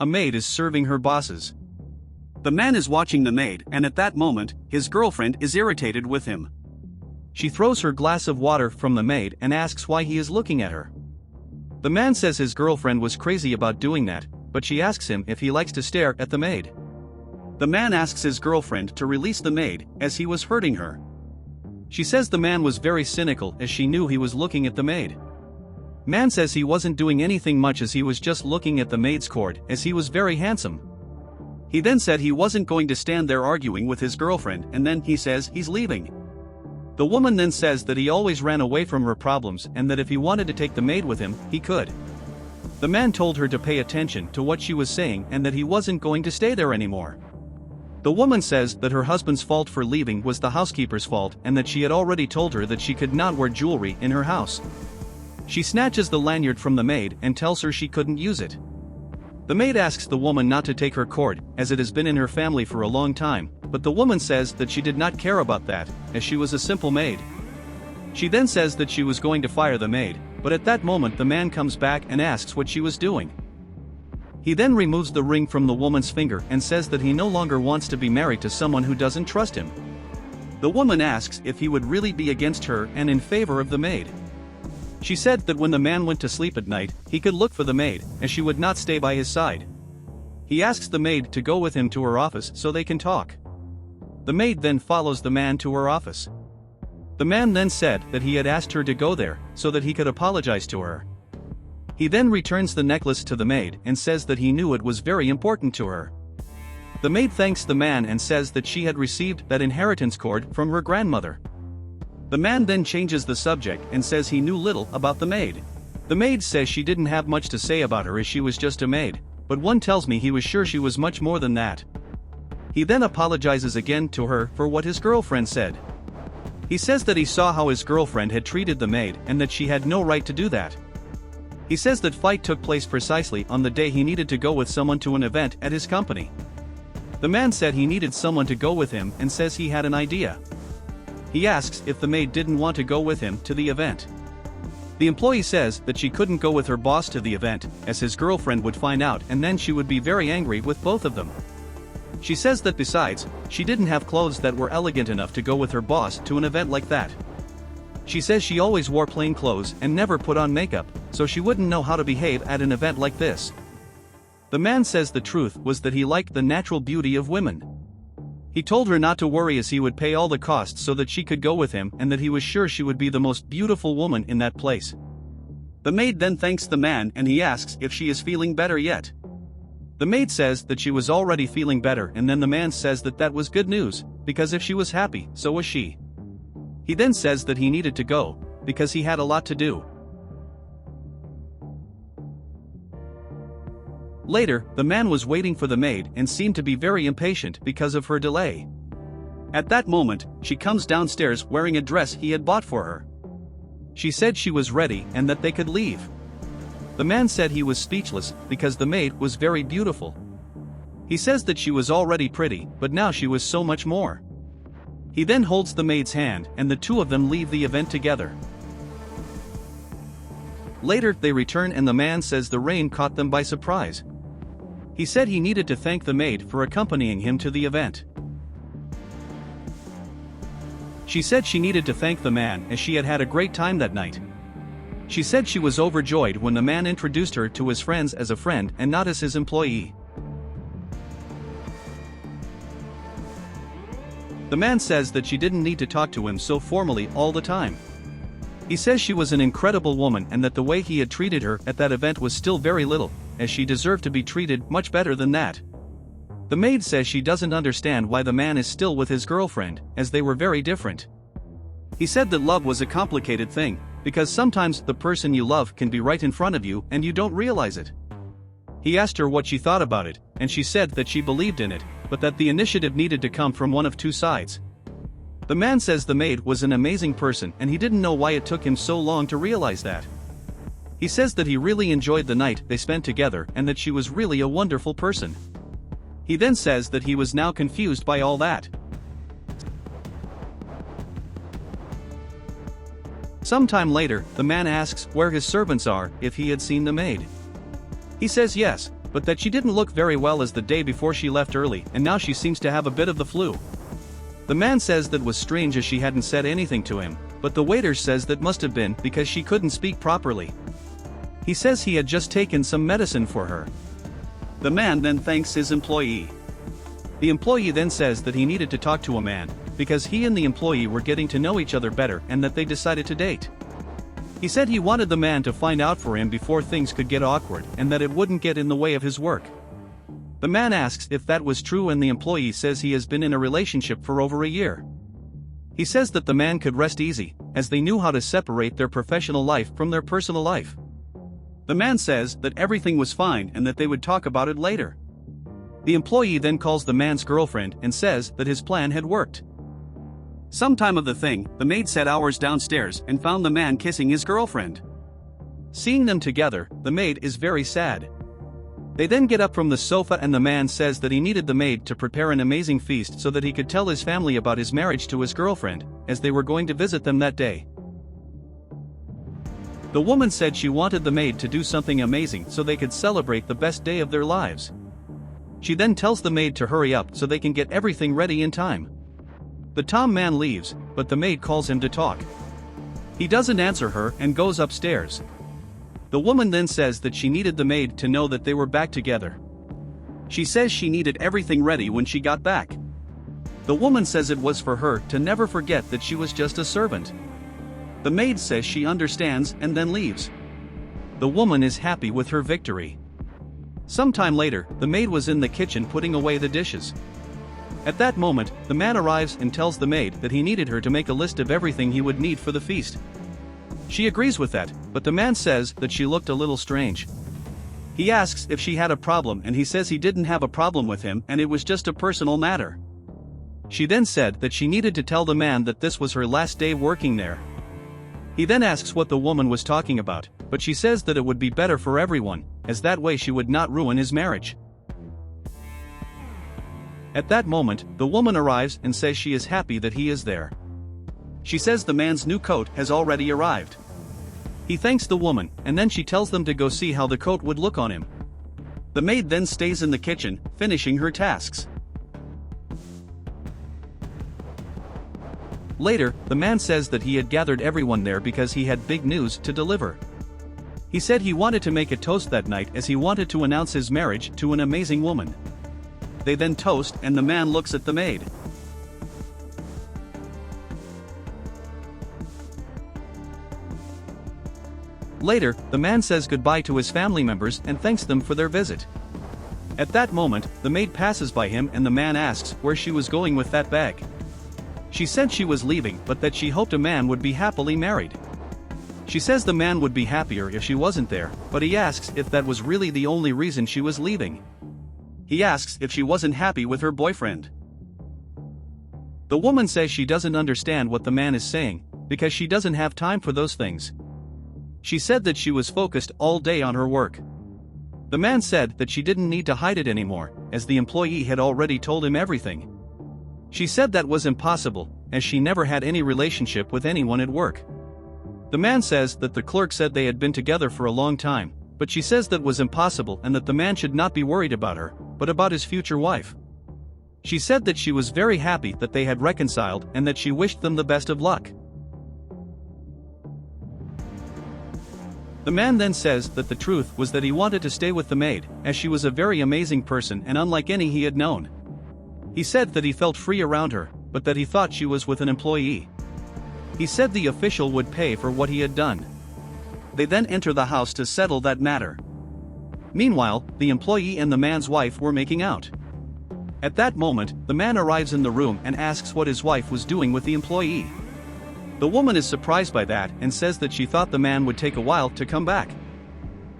A maid is serving her bosses. The man is watching the maid, and at that moment, his girlfriend is irritated with him. She throws her glass of water from the maid and asks why he is looking at her. The man says his girlfriend was crazy about doing that, but she asks him if he likes to stare at the maid. The man asks his girlfriend to release the maid, as he was hurting her. She says the man was very cynical as she knew he was looking at the maid. Man says he wasn't doing anything much as he was just looking at the maid's cord as he was very handsome. He then said he wasn't going to stand there arguing with his girlfriend, and then he says he's leaving. The woman then says that he always ran away from her problems and that if he wanted to take the maid with him, he could. The man told her to pay attention to what she was saying and that he wasn't going to stay there anymore. The woman says that her husband's fault for leaving was the housekeeper's fault and that she had already told her that she could not wear jewelry in her house. She snatches the lanyard from the maid and tells her she couldn't use it. The maid asks the woman not to take her cord, as it has been in her family for a long time, but the woman says that she did not care about that, as she was a simple maid. She then says that she was going to fire the maid, but at that moment the man comes back and asks what she was doing. He then removes the ring from the woman's finger and says that he no longer wants to be married to someone who doesn't trust him. The woman asks if he would really be against her and in favor of the maid. She said that when the man went to sleep at night, he could look for the maid, as she would not stay by his side. He asks the maid to go with him to her office so they can talk. The maid then follows the man to her office. The man then said that he had asked her to go there, so that he could apologize to her. He then returns the necklace to the maid and says that he knew it was very important to her. The maid thanks the man and says that she had received that inheritance cord from her grandmother. The man then changes the subject and says he knew little about the maid. The maid says she didn't have much to say about her as she was just a maid, but one tells me he was sure she was much more than that. He then apologizes again to her for what his girlfriend said. He says that he saw how his girlfriend had treated the maid and that she had no right to do that. He says that fight took place precisely on the day he needed to go with someone to an event at his company. The man said he needed someone to go with him and says he had an idea. He asks if the maid didn't want to go with him to the event. The employee says that she couldn't go with her boss to the event, as his girlfriend would find out and then she would be very angry with both of them. She says that besides, she didn't have clothes that were elegant enough to go with her boss to an event like that. She says she always wore plain clothes and never put on makeup, so she wouldn't know how to behave at an event like this. The man says the truth was that he liked the natural beauty of women. He told her not to worry as he would pay all the costs so that she could go with him and that he was sure she would be the most beautiful woman in that place. The maid then thanks the man and he asks if she is feeling better yet. The maid says that she was already feeling better and then the man says that that was good news, because if she was happy, so was she. He then says that he needed to go, because he had a lot to do. Later, the man was waiting for the maid and seemed to be very impatient because of her delay. At that moment, she comes downstairs wearing a dress he had bought for her. She said she was ready and that they could leave. The man said he was speechless because the maid was very beautiful. He says that she was already pretty, but now she was so much more. He then holds the maid's hand and the two of them leave the event together. Later, they return and the man says the rain caught them by surprise. He said he needed to thank the maid for accompanying him to the event. She said she needed to thank the man as she had had a great time that night. She said she was overjoyed when the man introduced her to his friends as a friend and not as his employee. The man says that she didn't need to talk to him so formally all the time. He says she was an incredible woman and that the way he had treated her at that event was still very little, as she deserved to be treated much better than that. The maid says she doesn't understand why the man is still with his girlfriend, as they were very different. He said that love was a complicated thing, because sometimes the person you love can be right in front of you and you don't realize it. He asked her what she thought about it, and she said that she believed in it, but that the initiative needed to come from one of two sides. The man says the maid was an amazing person and he didn't know why it took him so long to realize that. He says that he really enjoyed the night they spent together and that she was really a wonderful person. He then says that he was now confused by all that. Sometime later, the man asks where his servants are, if he had seen the maid. He says yes, but that she didn't look very well as the day before she left early and now she seems to have a bit of the flu. The man says that was strange as she hadn't said anything to him, but the waiter says that must have been because she couldn't speak properly. He says he had just taken some medicine for her. The man then thanks his employee. The employee then says that he needed to talk to a man, because he and the employee were getting to know each other better and that they decided to date. He said he wanted the man to find out for him before things could get awkward and that it wouldn't get in the way of his work. The man asks if that was true and the employee says he has been in a relationship for over a year. He says that the man could rest easy, as they knew how to separate their professional life from their personal life. The man says that everything was fine and that they would talk about it later. The employee then calls the man's girlfriend and says that his plan had worked. Sometime of the thing, the maid sat hours downstairs and found the man kissing his girlfriend. Seeing them together, the maid is very sad. They then get up from the sofa and the man says that he needed the maid to prepare an amazing feast so that he could tell his family about his marriage to his girlfriend, as they were going to visit them that day. The woman said she wanted the maid to do something amazing so they could celebrate the best day of their lives. She then tells the maid to hurry up so they can get everything ready in time. The Tom man leaves, but the maid calls him to talk. He doesn't answer her and goes upstairs. The woman then says that she needed the maid to know that they were back together. She says she needed everything ready when she got back. The woman says it was for her to never forget that she was just a servant. The maid says she understands and then leaves. The woman is happy with her victory. Sometime later, the maid was in the kitchen putting away the dishes. At that moment, the man arrives and tells the maid that he needed her to make a list of everything he would need for the feast. She agrees with that, but the man says that she looked a little strange. He asks if she had a problem and he says he didn't have a problem with him and it was just a personal matter. She then said that she needed to tell the man that this was her last day working there. He then asks what the woman was talking about, but she says that it would be better for everyone, as that way she would not ruin his marriage. At that moment, the woman arrives and says she is happy that he is there. She says the man's new coat has already arrived. He thanks the woman, and then she tells them to go see how the coat would look on him. The maid then stays in the kitchen, finishing her tasks. Later, the man says that he had gathered everyone there because he had big news to deliver. He said he wanted to make a toast that night as he wanted to announce his marriage to an amazing woman. They then toast and the man looks at the maid. Later, the man says goodbye to his family members and thanks them for their visit. At that moment, the maid passes by him and the man asks where she was going with that bag. She said she was leaving but that she hoped a man would be happily married. She says the man would be happier if she wasn't there, but he asks if that was really the only reason she was leaving. He asks if she wasn't happy with her boyfriend. The woman says she doesn't understand what the man is saying, because she doesn't have time for those things. She said that she was focused all day on her work. The man said that she didn't need to hide it anymore, as the employee had already told him everything. She said that was impossible, as she never had any relationship with anyone at work. The man says that the clerk said they had been together for a long time, but she says that was impossible and that the man should not be worried about her, but about his future wife. She said that she was very happy that they had reconciled and that she wished them the best of luck. The man then says that the truth was that he wanted to stay with the maid, as she was a very amazing person and unlike any he had known. He said that he felt free around her, but that he thought she was with an employee. He said the official would pay for what he had done. They then enter the house to settle that matter. Meanwhile, the employee and the man's wife were making out. At that moment, the man arrives in the room and asks what his wife was doing with the employee. The woman is surprised by that and says that she thought the man would take a while to come back.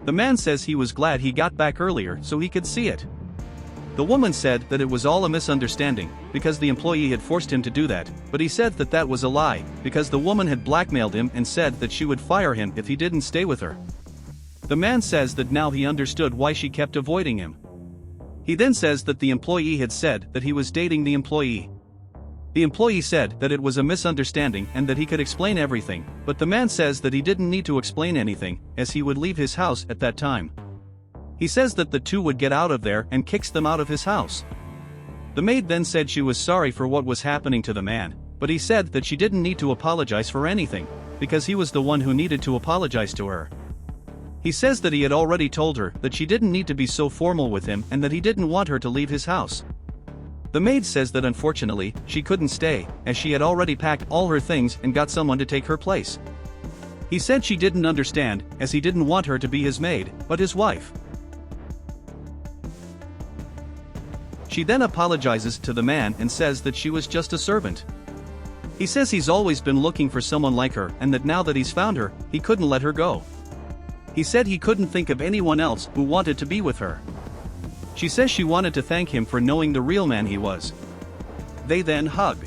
The man says he was glad he got back earlier so he could see it. The woman said that it was all a misunderstanding, because the employee had forced him to do that, but he said that that was a lie, because the woman had blackmailed him and said that she would fire him if he didn't stay with her. The man says that now he understood why she kept avoiding him. He then says that the employee had said that he was dating the employee. The employee said that it was a misunderstanding and that he could explain everything, but the man says that he didn't need to explain anything, as he would leave his house at that time. He says that the two would get out of there and kicks them out of his house. The maid then said she was sorry for what was happening to the man, but he said that she didn't need to apologize for anything, because he was the one who needed to apologize to her. He says that he had already told her that she didn't need to be so formal with him and that he didn't want her to leave his house. The maid says that unfortunately, she couldn't stay, as she had already packed all her things and got someone to take her place. He said she didn't understand, as he didn't want her to be his maid, but his wife. She then apologizes to the man and says that she was just a servant. He says he's always been looking for someone like her and that now that he's found her, he couldn't let her go. He said he couldn't think of anyone else who wanted to be with her. She says she wanted to thank him for knowing the real man he was. They then hug.